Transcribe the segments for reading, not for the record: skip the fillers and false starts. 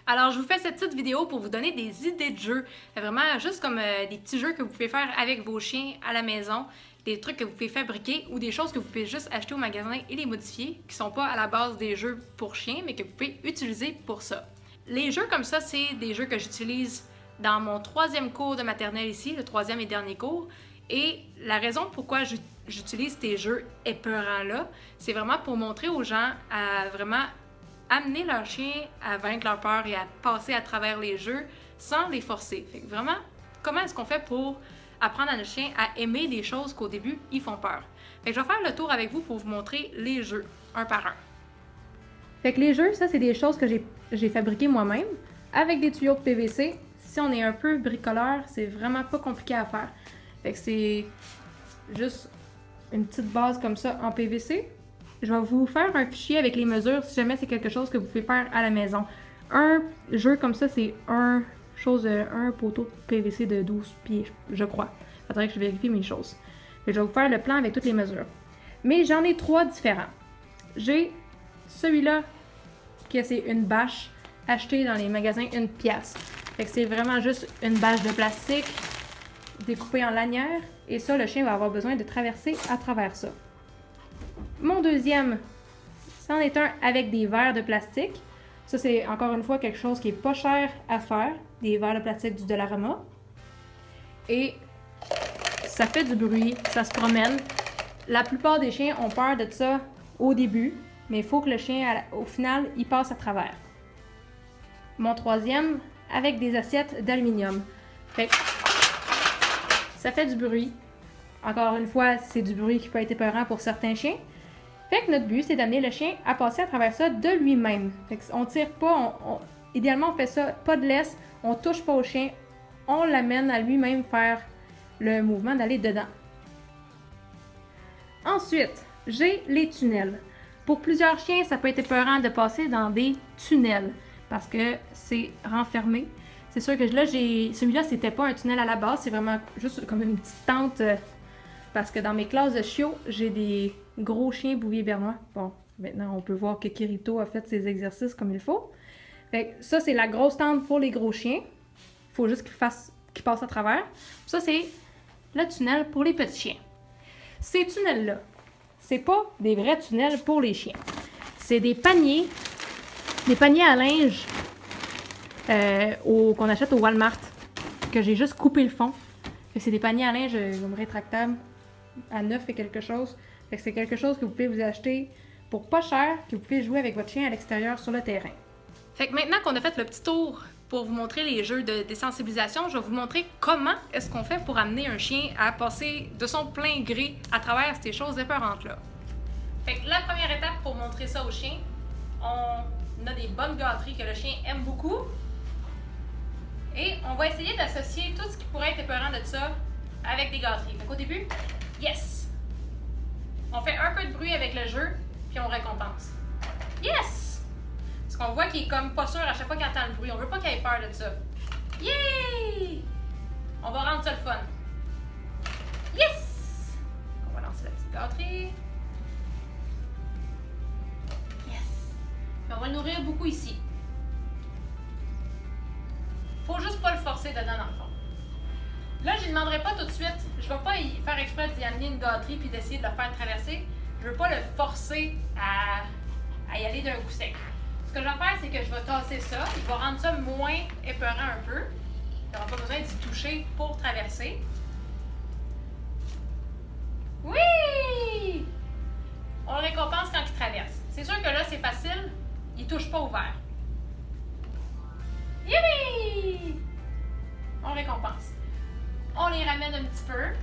Alors, je vous fais cette petite vidéo pour vous donner des idées de jeux. C'est vraiment juste comme des petits jeux que vous pouvez faire avec vos chiens à la maison, des trucs que vous pouvez fabriquer ou des choses que vous pouvez juste acheter au magasin et les modifier, qui sont pas à la base des jeux pour chiens, mais que vous pouvez utiliser pour ça. Les jeux comme ça, c'est des jeux que j'utilise dans mon 3e cours de maternelle ici, le 3e et dernier cours. Et la raison pourquoi j'utilise ces jeux épeurants-là, c'est vraiment pour montrer aux gens à vraiment amener leur chien à vaincre leur peur et à passer à travers les jeux sans les forcer. Fait que vraiment, comment est-ce qu'on fait pour apprendre à notre chien à aimer des choses qu'au début, ils font peur? Fait que je vais faire le tour avec vous pour vous montrer les jeux, un par un. Fait que les jeux, ça, c'est des choses que j'ai fabriquées moi-même avec des tuyaux de PVC. Si on est un peu bricoleur, c'est vraiment pas compliqué à faire. Fait que c'est juste une petite base comme ça en PVC. Je vais vous faire un fichier avec les mesures si jamais c'est quelque chose que vous pouvez faire à la maison. Un jeu comme ça, c'est un poteau de PVC de 12 pieds, je crois. Il faudrait que je vérifie mes choses. Et je vais vous faire le plan avec toutes les mesures. Mais j'en ai 3 différents. J'ai celui-là, que c'est une bâche achetée dans les magasins 1 pièce. Fait que c'est vraiment juste une bâche de plastique découpée en lanières. Et ça, le chien va avoir besoin de traverser à travers ça. Mon deuxième, c'en est un avec des verres de plastique. Ça, c'est encore une fois quelque chose qui est pas cher à faire. Des verres de plastique du Dollarama. Et ça fait du bruit, ça se promène. La plupart des chiens ont peur de ça au début, mais il faut que le chien, au final, il passe à travers. Mon troisième, avec des assiettes d'aluminium. Fait que ça fait du bruit. Encore une fois, c'est du bruit qui peut être épeurant pour certains chiens. Fait que notre but, c'est d'amener le chien à passer à travers ça de lui-même. Fait qu'on tire pas, idéalement on fait ça, pas de laisse, on touche pas au chien, on l'amène à lui-même faire le mouvement d'aller dedans. Ensuite, j'ai les tunnels. Pour plusieurs chiens, ça peut être épeurant de passer dans des tunnels parce que c'est renfermé. C'est sûr que là, celui-là, c'était pas un tunnel à la base, c'est vraiment juste comme une petite tente parce que dans mes classes de chiots, j'ai des gros chiens bouvier bernois. Bon, maintenant, on peut voir que Kirito a fait ses exercices comme il faut. Fait que ça, c'est la grosse tente pour les gros chiens. Il faut juste qu'ils passent à travers. Ça, c'est le tunnel pour les petits chiens. Ces tunnels-là, c'est pas des vrais tunnels pour les chiens. C'est des paniers à linge qu'on achète au Walmart, que j'ai juste coupé le fond. C'est des paniers à linge rétractables à 9 et quelque chose. Fait que c'est quelque chose que vous pouvez vous acheter pour pas cher, que vous pouvez jouer avec votre chien à l'extérieur sur le terrain. Fait que maintenant qu'on a fait le petit tour pour vous montrer les jeux de désensibilisation, je vais vous montrer comment est-ce qu'on fait pour amener un chien à passer de son plein gré à travers ces choses épeurantes-là. Fait que la première étape pour montrer ça au chien, on a des bonnes gâteries que le chien aime beaucoup. Et on va essayer d'associer tout ce qui pourrait être épeurant de ça avec des gâteries. Fait qu'au début, yes! On fait un peu de bruit avec le jeu, puis on récompense. Yes! Parce qu'on voit qu'il est comme pas sûr à chaque fois qu'il entend le bruit. On veut pas qu'il ait peur de ça. Yay! On va rendre ça le fun. Yes! On va lancer la petite gâterie. Yes! Puis on va le nourrir beaucoup ici. Faut juste pas le forcer dedans dans le fond. Là, je ne demanderai pas tout de suite. Je vais pas y faire exprès d'y amener une gâterie puis d'essayer de le faire traverser. Je veux pas le forcer à y aller d'un coup sec. Ce que je vais faire, c'est que je vais tasser ça. Je vais rendre ça moins épeurant un peu. Il n'aura pas besoin d'y toucher pour traverser. Oui! On le récompense quand il traverse. C'est sûr que là, c'est facile. Il touche pas au verre. Youpi! On récompense. On les ramène un petit peu.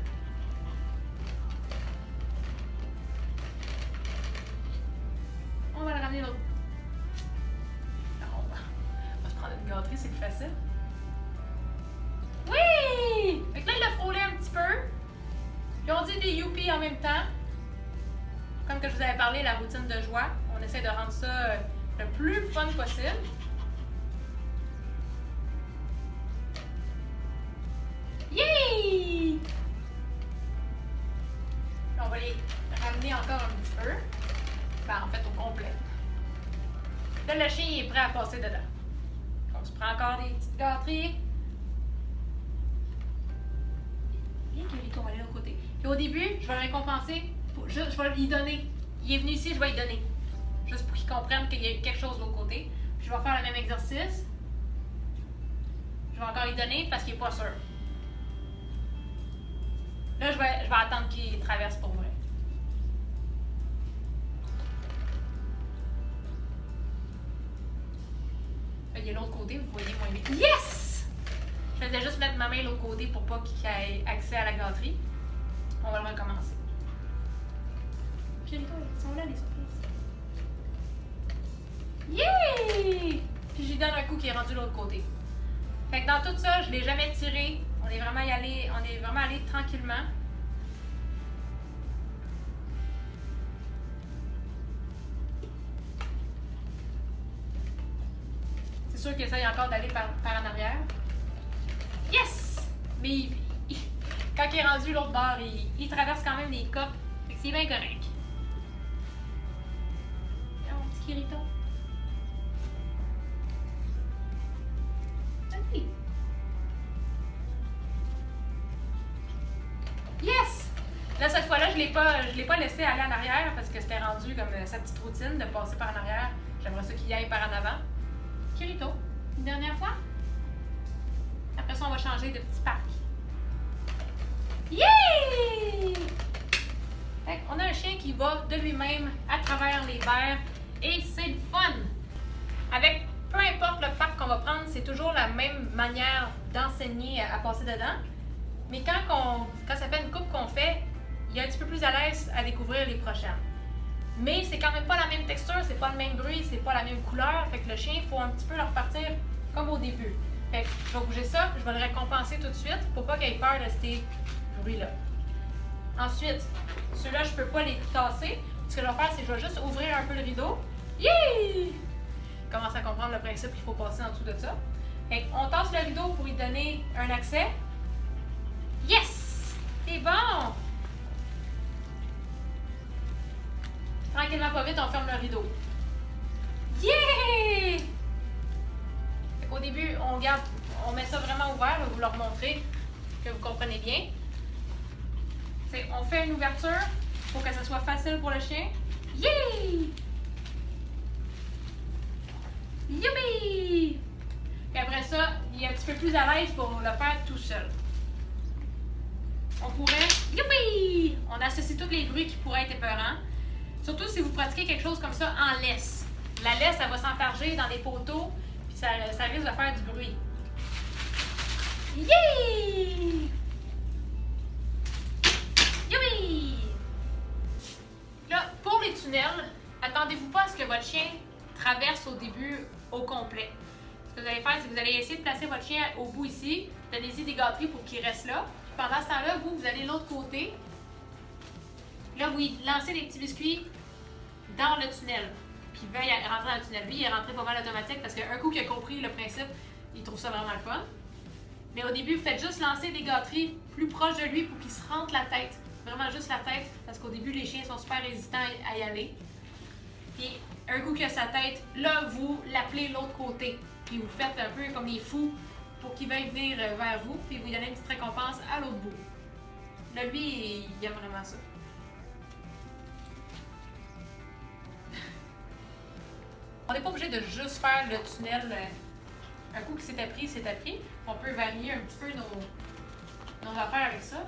On va le ramener l'autre. On va se prendre une gâterie, c'est plus facile. Oui! Fait que là, il l'a frôlé un petit peu. Puis on dit des youpi en même temps. Comme que je vous avais parlé, la routine de joie. On essaie de rendre ça le plus fun possible. Yay! On va les ramener encore un petit peu. Ben, en fait, au complet. Là, le chien est prêt à passer dedans. On se prend encore des petites gâteries. Bien que on va aller de l'autre côté. Puis au début, je vais le récompenser. Je vais lui donner. Il est venu ici, je vais lui donner. Juste pour qu'il comprenne qu'il y a quelque chose de l'autre côté. Puis je vais faire le même exercice. Je vais encore lui donner parce qu'il n'est pas sûr. Là, je vais attendre qu'il traverse pour vrai. Là, il y a l'autre côté, vous voyez moins vite. Yes! Je faisais juste mettre ma main de l'autre côté pour pas qu'il ait accès à la gâterie. On va le recommencer. Puis ils sont là les surprises. Yeah! Puis j'y donne un coup qui est rendu de l'autre côté. Fait que dans tout ça, je ne l'ai jamais tiré. On est vraiment allé tranquillement. C'est sûr qu'il essaye encore d'aller par en arrière. Yes! Mais quand il est rendu l'autre bord, il traverse quand même les copes. Fait que c'est bien correct. Oh, petit Kirito. Allez! Yes! Là, cette fois-là, je ne l'ai pas laissé aller en arrière parce que c'était rendu comme sa petite routine de passer par en arrière. J'aimerais ça qu'il y aille par en avant. Kirito, une dernière fois. Après ça, on va changer de petit parc. Yeah! On a un chien qui va de lui-même à travers les verres et c'est le fun! Avec peu importe le parc qu'on va prendre, c'est toujours la même manière d'enseigner à passer dedans. Mais quand ça fait une coupe qu'on fait, il est un petit peu plus à l'aise à découvrir les prochaines. Mais c'est quand même pas la même texture, c'est pas le même bruit, c'est pas la même couleur. Fait que le chien, il faut un petit peu le repartir comme au début. Fait que je vais bouger ça, je vais le récompenser tout de suite pour pas qu'il ait peur de ces bruits-là. Ensuite, ceux-là, je peux pas les tasser. Ce que je vais faire, c'est que je vais juste ouvrir un peu le rideau. Yeah! Commence à comprendre le principe qu'il faut passer en dessous de ça. Fait on tasse le rideau pour lui donner un accès. Yes! C'est bon! Tranquillement, pas vite, on ferme le rideau. Yeah! Au début, on met ça vraiment ouvert, je vais vous le remontrer, que vous comprenez bien. On fait une ouverture pour que ça soit facile pour le chien. Yeah! Youpi! Et après ça, il est un petit peu plus à l'aise pour le faire tout seul. On pourrait... Youpi! On associe tous les bruits qui pourraient être épeurants. Surtout si vous pratiquez quelque chose comme ça en laisse. La laisse, elle va s'enfarger dans les poteaux, puis ça risque de faire du bruit. Yeah! Youpi! Là, pour les tunnels, attendez-vous pas à ce que votre chien traverse au début au complet. Ce que vous allez faire, c'est que vous allez essayer de placer votre chien au bout ici, donnez-y des gâteries pour qu'il reste là. Puis pendant ce temps-là, vous allez de l'autre côté. Là, vous lancez des petits biscuits dans le tunnel. Puis il veuille rentrer dans le tunnel. Lui, il est rentré pas mal automatique parce qu'un coup qu'il a compris le principe, il trouve ça vraiment le fun. Mais au début, faites juste lancer des gâteries plus proches de lui pour qu'il se rentre la tête. Vraiment juste la tête, parce qu'au début, les chiens sont super résistants à y aller. Puis un coup qu'il a sa tête, là, vous l'appelez de l'autre côté. Puis vous faites un peu comme les fous pour qu'il veuille venir vers vous. Puis vous lui donnez une petite récompense à l'autre bout. Là, lui, il aime vraiment ça. On n'est pas obligé de juste faire le tunnel. Un coup que c'était pris, c'était pris. On peut varier un petit peu nos affaires avec ça.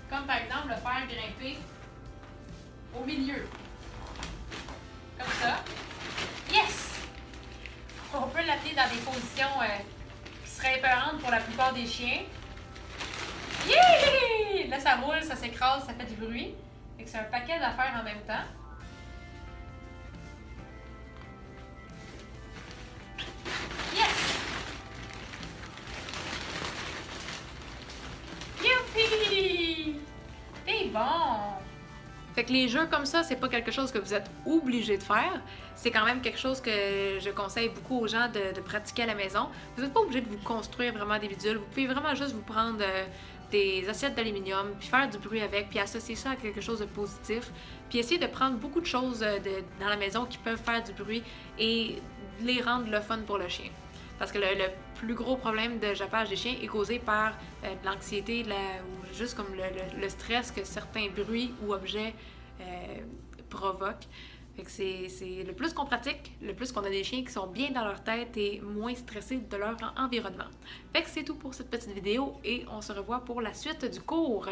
Comme par exemple le faire grimper au milieu. Comme ça. Yes! On peut l'appeler dans des positions qui seraient épeurantes pour la plupart des chiens. Yeah! Là, ça roule, ça s'écrase, ça fait du bruit. Fait que c'est un paquet d'affaires en même temps. Yes! Youpi! C'est bon! Fait que les jeux comme ça, c'est pas quelque chose que vous êtes obligé de faire. C'est quand même quelque chose que je conseille beaucoup aux gens de pratiquer à la maison. Vous n'êtes pas obligé de vous construire vraiment des bidules. Vous pouvez vraiment juste vous prendre des assiettes d'aluminium, puis faire du bruit avec, puis associer ça à quelque chose de positif. Puis essayer de prendre beaucoup de choses dans la maison qui peuvent faire du bruit et les rendre le fun pour le chien. Parce que le plus gros problème de jappage des chiens est causé par de l'anxiété ou juste comme le stress que certains bruits ou objets provoquent. Fait que c'est le plus qu'on pratique, le plus qu'on a des chiens qui sont bien dans leur tête et moins stressés de leur environnement. Fait que c'est tout pour cette petite vidéo et on se revoit pour la suite du cours.